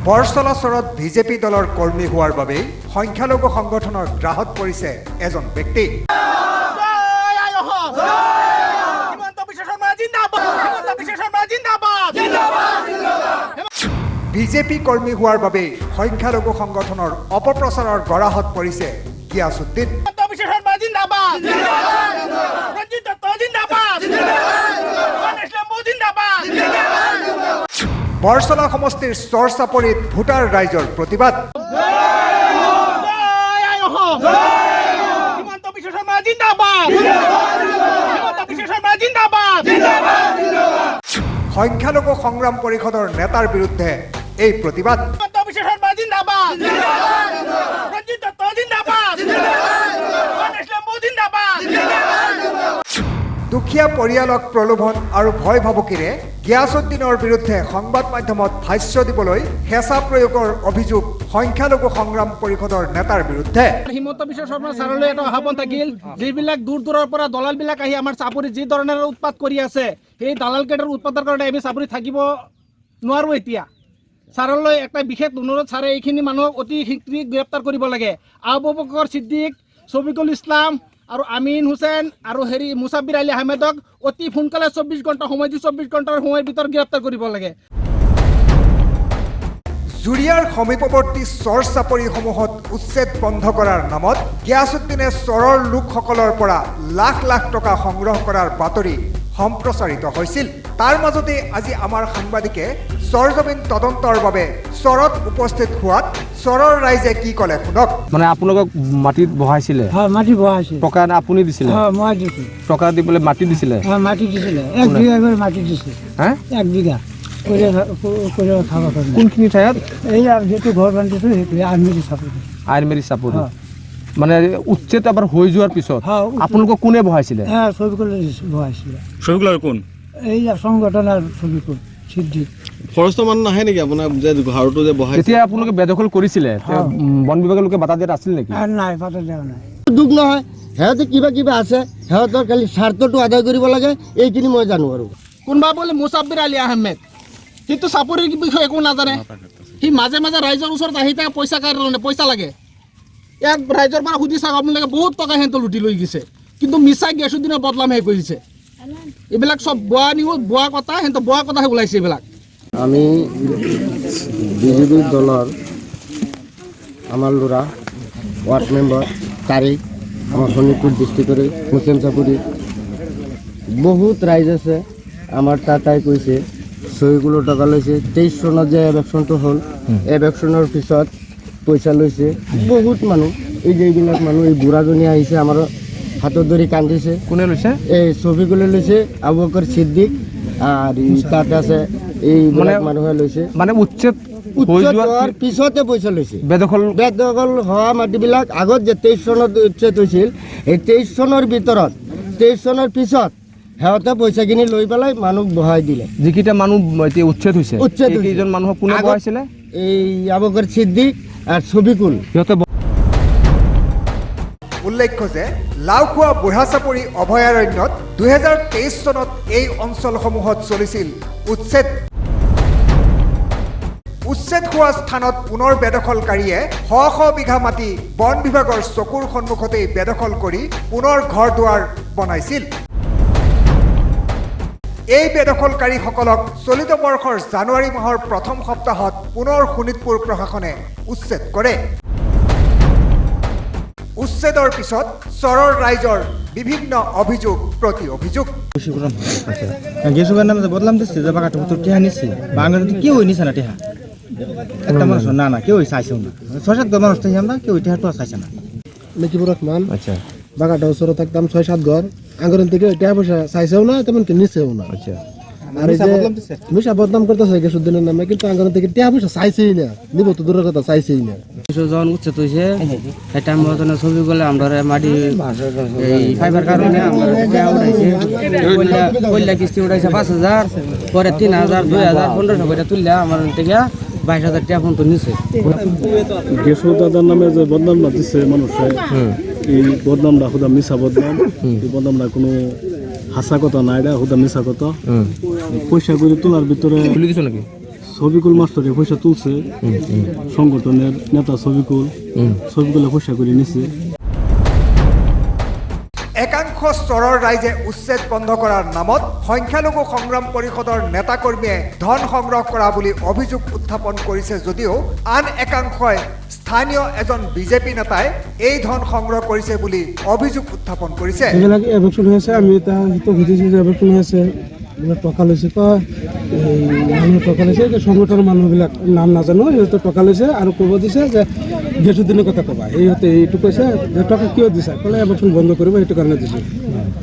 বৰচলাচৰত BJP দলৰ কৰ্মী হোৱাৰ বাবে সংখ্যালঘু সংগঠনৰ গ্ৰাহত পৰিছে এজন ব্যক্তি। বিজেপি কৰ্মী হোৱাৰ বাবে সংখ্যালঘু সংগঠনৰ অপপ্ৰচাৰৰ গৰাহত পৰিছে গিয়াছুদ্দিন। বৰচলা সমষ্টিৰ চৰচাপৰিত ভোটাৰ ৰাইজৰ প্ৰতিবাদ। সংখ্যালঘু সংগ্ৰাম পৰিষদৰ নেতাৰ বিৰুদ্ধে এই প্ৰতিবাদ। দুখীয়া পৰিয়ালক প্ৰলোভন আৰু ভয় ভাবুকিৰে গিয়াছুদ্দিনৰ বিৰুদ্ধে সংবাদ মাধ্যমত ভাষ্য দিবলৈ হেঁচা প্ৰয়োগৰ অভিযোগ সংখ্যালঘু সংগ্ৰাম পৰিষদৰ নেতাৰ বিৰুদ্ধে। হিমন্ত বিশ্ব শৰ্মা ছাৰলৈ এটা আহ্বান থাকিল, যিবিলাক দূৰ দূৰৰ পৰা দলালবিলাক আহি আমাৰ চাপৰিত যি ধৰণৰ উৎপাত কৰি আছে, সেই দালালকেইটাৰ উৎপাতৰ কাৰণে আমি চাপৰিত থাকিব নোৱাৰোঁ। এতিয়া ছাৰলৈ এটা বিশেষ অনুৰোধ, ছাৰে এইখিনি মানুহক অতি শীঘ্ৰে গ্ৰেপ্তাৰ কৰিব লাগে। আবু বকৰ ছিদ্দিক, শফিকুল ইছলাম আৰু আমিন হুছেইন আৰু মুছাব্বিৰ আলী আহমেদক অতি সোনকালে 24 ঘণ্টা সময় দি 24 ঘণ্টাৰ সময়ৰ ভিতৰত গ্ৰেপ্তাৰ কৰিব লাগে। জুৰিয়াৰ সমীপৱৰ্তী চৰ চাপৰিসমূহত উচ্ছেদ বন্ধ কৰাৰ নামত গিয়াছুদ্দিনে চৰৰ লোকসকলৰ পৰা লাখ লাখ টকা সংগ্ৰহ কৰাৰ বাতৰি সম্প্ৰচাৰিত হৈছিল। তাৰ মাজতে আজি আমাৰ সাংবাদিকে চৰজমিন তদন্তৰ বাবে চৰত উপস্থিত হোৱাত চৰৰ ৰাইজে কি ক'লে শুনক। মানে আপোনালোকক মাটিত বহাইছিলে? হয়, মাটি বহাইছিল। টকা আপুনি দিছিলে? হয়, মই দিছোঁ। টকা দি পেলাই মাটি দিছিলে? হয়, মাটি দিছিলে। 1 বিঘা কৰি মাটি দিছিল। হে, 1 বিঘা কৰি খাব কাৰণে। কোনখিনি ঠাইত? এই যিটো ঘৰ বান্ধিছোঁ সেইটো আইনমেৰি চাপৰি। মানে উচ্ছেদ আবাৰ হৈ যোৱাৰ পিছত আপোনালোকক কোনে বহাইছিলে? হ্যাঁ, ছবিকুল বহাইছিলে। ছবিকুল আৰু কোন? এই সংগঠনৰ ছবিকুল ছিদ্দিক। ফৰেষ্ট মানুহ নাহে নেকি আপোনাৰ যে ঘৰটো যে বহাই? যেতিয়া আপোনালোকে বেদখল কৰিছিলে বন বিভাগৰ লোকে বাধা দিয়াত আছিল নেকি? নাই, বাধা দিয়া নাই। দুখ নহয়, সিহঁতে কিবা আছে, সিহঁতৰ খালি স্বাৰ্থটো আদায় কৰিব লাগে, এইখিনি মই জানো। আৰু কোনোবা বোলে মুছাব্বিৰ আলী আহমেদ, সিটো চাপৰিৰ বিষয়ে একো নাজানে। সি মাজে মাজে ৰাইজৰ ওচৰত আহি থাকে পইচা কাৰণে, পইচা লাগে। ইয়াক ৰাইজৰ পৰা সুধি চাওক, আপোনালোকে বহুত টকা সিহঁতে লুটি লৈ গৈছে, কিন্তু মিছা গিয়াছুদ্দিনৰ বদলামহে কৰিছে। এইবিলাক চব বোৱা নিউজ, বোৱা কথা, সিহঁতে বোৱা কথাহে ওলাইছে এইবিলাক। আমি বিজেপি দলৰ আমাৰ ল'ৰা ৱাৰ্ড মেম্বাৰ তাৰিখ আমাৰ শোণিতপুৰ ডিষ্ট্ৰিক্টৰ হুছেইন চাপৰি বহুত ৰাইজ আছে। আমাৰ তাই কৈছে 6 কিলো টকা লৈছে। 23 চনত যে এভেকশ্যনটো হ'ল, এভেকশ্যনৰ পিছত পইচা লৈছে বহুত মানুহ। এই যে এইবিলাক মানুহ, এই বুঢ়াজনী আহিছে আমাৰ হাতত ধৰি কান্দিছে। কোনে লৈছে? এই ছফিকুলে লৈছে, আবু বকৰ ছিদ্দিক আৰু তাত আছে এই মানুহে লৈছে। মানে উচ্ছেদ হোৱাৰ পিছতে পইচা লৈছে। বেদখল হোৱা মাটিবিলাক আগত যে 23 চনত উচ্ছেদ হৈছিল, এই 23 চনৰ ভিতৰত 23 চনৰ পিছত সিহঁতে পইচাখিনি লৈ পেলাই মানুহ বহাই দিলে। যিকেইটা মানুহ এতিয়া উচ্ছেদ হৈছে, এইকেইজন মানুহক কোনে বহাইছিলে? এই আবু বকৰ ছিদ্দিক আৰু ছফিকুল। সিহঁতে উল্লেখ্য যে লাওখোৱা বুঢ়াচাপৰি অভয়াৰণ্যত 2023 চনত এই অঞ্চলসমূহত চলিছিল উচ্ছেদ। উচ্ছেদ হোৱা স্থানত পুনৰ বেদখলকাৰীয়ে শ বিঘা মাটি বন বিভাগৰ চকুৰ সন্মুখতেই বেদখল কৰি পুনৰ ঘৰ দুৱাৰ বনাইছিল। এই বেদখলকাৰীসকলক চলিত বৰ্ষৰ জানুৱাৰী মাহৰ প্ৰথম সপ্তাহত পুনৰ শোণিতপুৰ প্ৰশাসনে উচ্ছেদ কৰে। উচ্ছেদৰ পিছত চৰৰ ৰাইজৰ বিভিন্ন অভিযোগ প্ৰতি অভিযোগ। গেছুগার নামে বদলাম দিচ্ছে যে বাগাটা তো টেহা নিচ্ছে বাঙালি কেউ নিছে না টেহা। একটা মানুষ না কেউ চাইছেও না। 6-7 ঘর মানুষ থেকে আমরা কেউ টেহা তো চাইছে না। লকিবুর রহমান। আচ্ছা, বাগাটা ওসরে থাকতাম 6-7 ঘর, আঙ্গরের থেকে টেহা পয়সা চাইছেও না, তেমন কি নিছেও না। আচ্ছা, আর এই যে মিশা বদনাম করতেছে গেছুদ্দিনের নামে, কিন্তু আঙ্গরের থেকে টেহা পয়সা চাইছেই না, নিব তো দূরের কথা, চাইছেই না। যখন উচ্ছেদ হয়েছে এটা আমরা ছবি করলে আমরা মাটি এই ফাইবার কারণে আমরা পয়লা কিস্তি উঠাইছে 5,000, পরে 3,000, 2,000, 1,500 করে তুললে আমার থেকে 22,000 টাকা ফোন তো নিচ্ছে। গেছো দাদার নামে যে বদনামটা দিচ্ছে মানুষে, এই বদনামটা হুদা মিশা বদনাম। এই বদনামটা কোনো হাসা কথা না, এটা হুদা মিশা কথা। পয়সা করে তোলার ভিতরে ছবিকুল মাস্টারে পয়সা তুলছে সংগঠনের নেতা ছবিকুলে পয়সা করে নিছে। একাংশ স্তৰৰ ৰাইজে উচ্ছেদ বন্ধ কৰাৰ নামত সংখ্যালঘু সংগ্ৰাম পৰিষদৰ নেতাকৰ্মীয়ে ধন সংগ্ৰহ কৰা বুলি অভিযোগ উত্থাপন কৰিছে যদিও আন একাংশই স্থানীয় এজন বিজেপি নেতাই এই ধন সংগ্ৰহ কৰিছে বুলি অভিযোগ উত্থাপন কৰিছে। এইবিলাক এভেকশ্যন হৈ আছে, আমি এটা সুধিছোঁ যে এভেকশ্যন হৈ আছে, টকা লৈছে, মানুহ টকা লৈছে, সংগঠনৰ মানুহবিলাক নাম নাজানো, সিহঁতে টকা লৈছে আৰু ক'ব দিছে যে গেছুদ্দিনৰ কথা ক'বা, সিহঁতে এইটো কৈছে যে টকা কিয় দিছা, ক'লে এভেকশ্যন বন্ধ কৰিব, সেইটো কাৰণে দিছোঁ।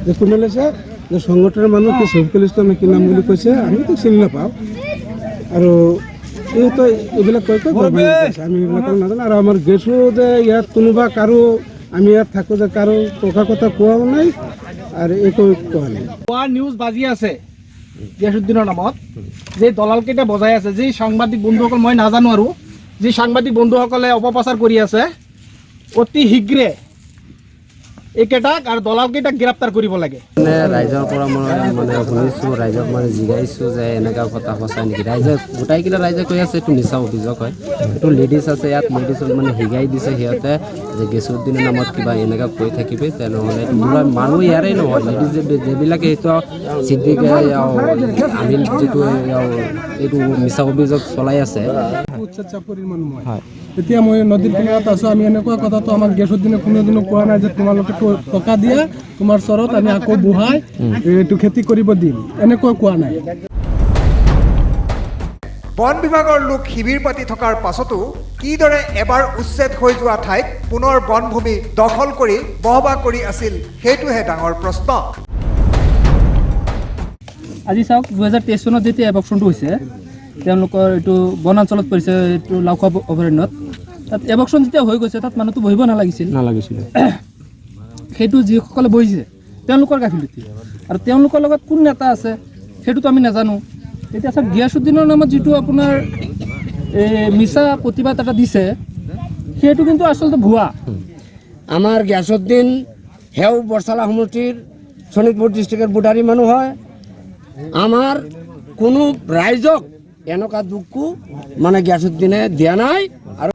যে কোনে লৈছে যে সংগঠনৰ মানুহ কি শফিকুল ইছলাম কি নাম বুলি কৈছে, আমিতো চিনি নাপাওঁ আৰু সিহঁতে এইবিলাক কৈ আমি এইবিলাক নাজানো। আৰু আমাৰ গেছো যে ইয়াত কোনোবা কাৰো আমি ইয়াত থাকোঁ যে কাৰো টকা কথা কোৱাও নাই আৰু একো কোৱা নাই। কোৱা নিউজ বাজি আছে গিয়াসুদ্দিনৰ নামত, যে দলালকেইটা বজাই আছে, যি সাংবাদিক বন্ধুসকল মই নাজানো আৰু যি সাংবাদিক বন্ধুসকলে অপপ্ৰচাৰ কৰি আছে, অতি শীঘ্ৰে এইকেইটাক আৰু দলালকেইটাক গ্ৰেপ্তাৰ কৰিব লাগে। মানে ৰাইজৰ পৰা মই মানে শুনিছোঁ, ৰাইজক মানে জিগাইছোঁ যে এনেকুৱা কথা সঁচা নেকি। ৰাইজে গোটাইকেইটা ৰাইজে কৈ আছে এইটো মিছা অভিযোগ হয়, এইটো লেডিজ আছে ইয়াত, লেডিজক মানে শিকাই দিছে সিহঁতে যে গেছুদ্দিনৰ নামত কিবা এনেকুৱা কৈ থাকিবি, তেনেহ'লে মানুহ ইয়াৰে নহয়, লেডিজ যিবিলাকে সেইটো চিদ্দিকে আমিল যিটো এইটো মিছা অভিযোগ চলাই আছে। উচ্ছেদ চাপৰিৰ মানুহ মই, এতিয়া মই নদীৰ কিনাৰত আছোঁ, আমি এনেকুৱা কথাটো আমাক গেছুদ্দিনে কোনোদিনো কোৱা নাই যে তোমালোকে টকা দিয়া, তোমাৰ চৰত আমি আকৌ বহাই এইটো খেতি কৰিব দিম, এনেকুৱা কোৱা নাই। বন বিভাগৰ লোক শিবিৰ পাতি থকাৰ পাছতো কিদৰে এবাৰ উচ্ছেদ হৈ যোৱা ঠাইত পুনৰ বনভূমি দখল কৰি বহবাহ কৰি আছিল, সেইটোহে ডাঙৰ প্ৰশ্ন। আজি চাওক 2023 চনত যেতিয়া এভেকশ্যনটো হৈছে, তেওঁলোকৰ এইটো বনাঞ্চলত পৰিছে, এইটো লাওখোৱা অভয়াৰণ্যত, তাত এভেকশ্যন যেতিয়া হৈ গৈছে তাত মানুহটো বহিব নালাগিছিলে। সেইটো যিসকলে বহিছে তেওঁলোকৰ গাফিলতি, আৰু তেওঁলোকৰ লগত কোন নেতা আছে সেইটোতো আমি নাজানো। এতিয়া চাওক গিয়াসুদ্দিনৰ নামত যিটো আপোনাৰ মিছা প্ৰতিবাদ এটা দিছে, সেইটো কিন্তু আচলতে ভুৱা। আমাৰ গিয়াসুদ্দিন সেও বৰচালা সমষ্টিৰ শোণিতপুৰ ডিষ্ট্ৰিক্টৰ বুধাৰী মানুহ হয়। আমাৰ কোনো ৰাইজক এনেকুৱা দুখো মানে গিয়াসুদ্দিনে দিয়া নাই। আৰু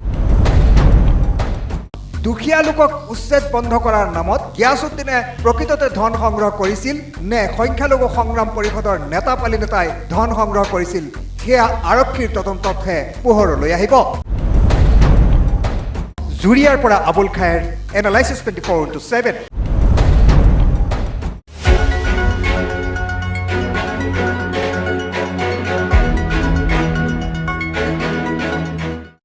দুখীয়া লোকক উচ্ছেদ বন্ধ কৰাৰ নামত গিয়াসুদ্দিনে প্ৰকৃততে ধন সংগ্ৰহ কৰিছিল নে সংখ্যালঘু সংগ্ৰাম পৰিষদৰ নেতা পালি নেতাই ধন সংগ্ৰহ কৰিছিল, সেয়া আৰক্ষীৰ তদন্ততহে পোহৰলৈ আহিব। জুৰিয়াৰ পৰা আবুল খায়েৰ, এনালাইচিছ 24/7।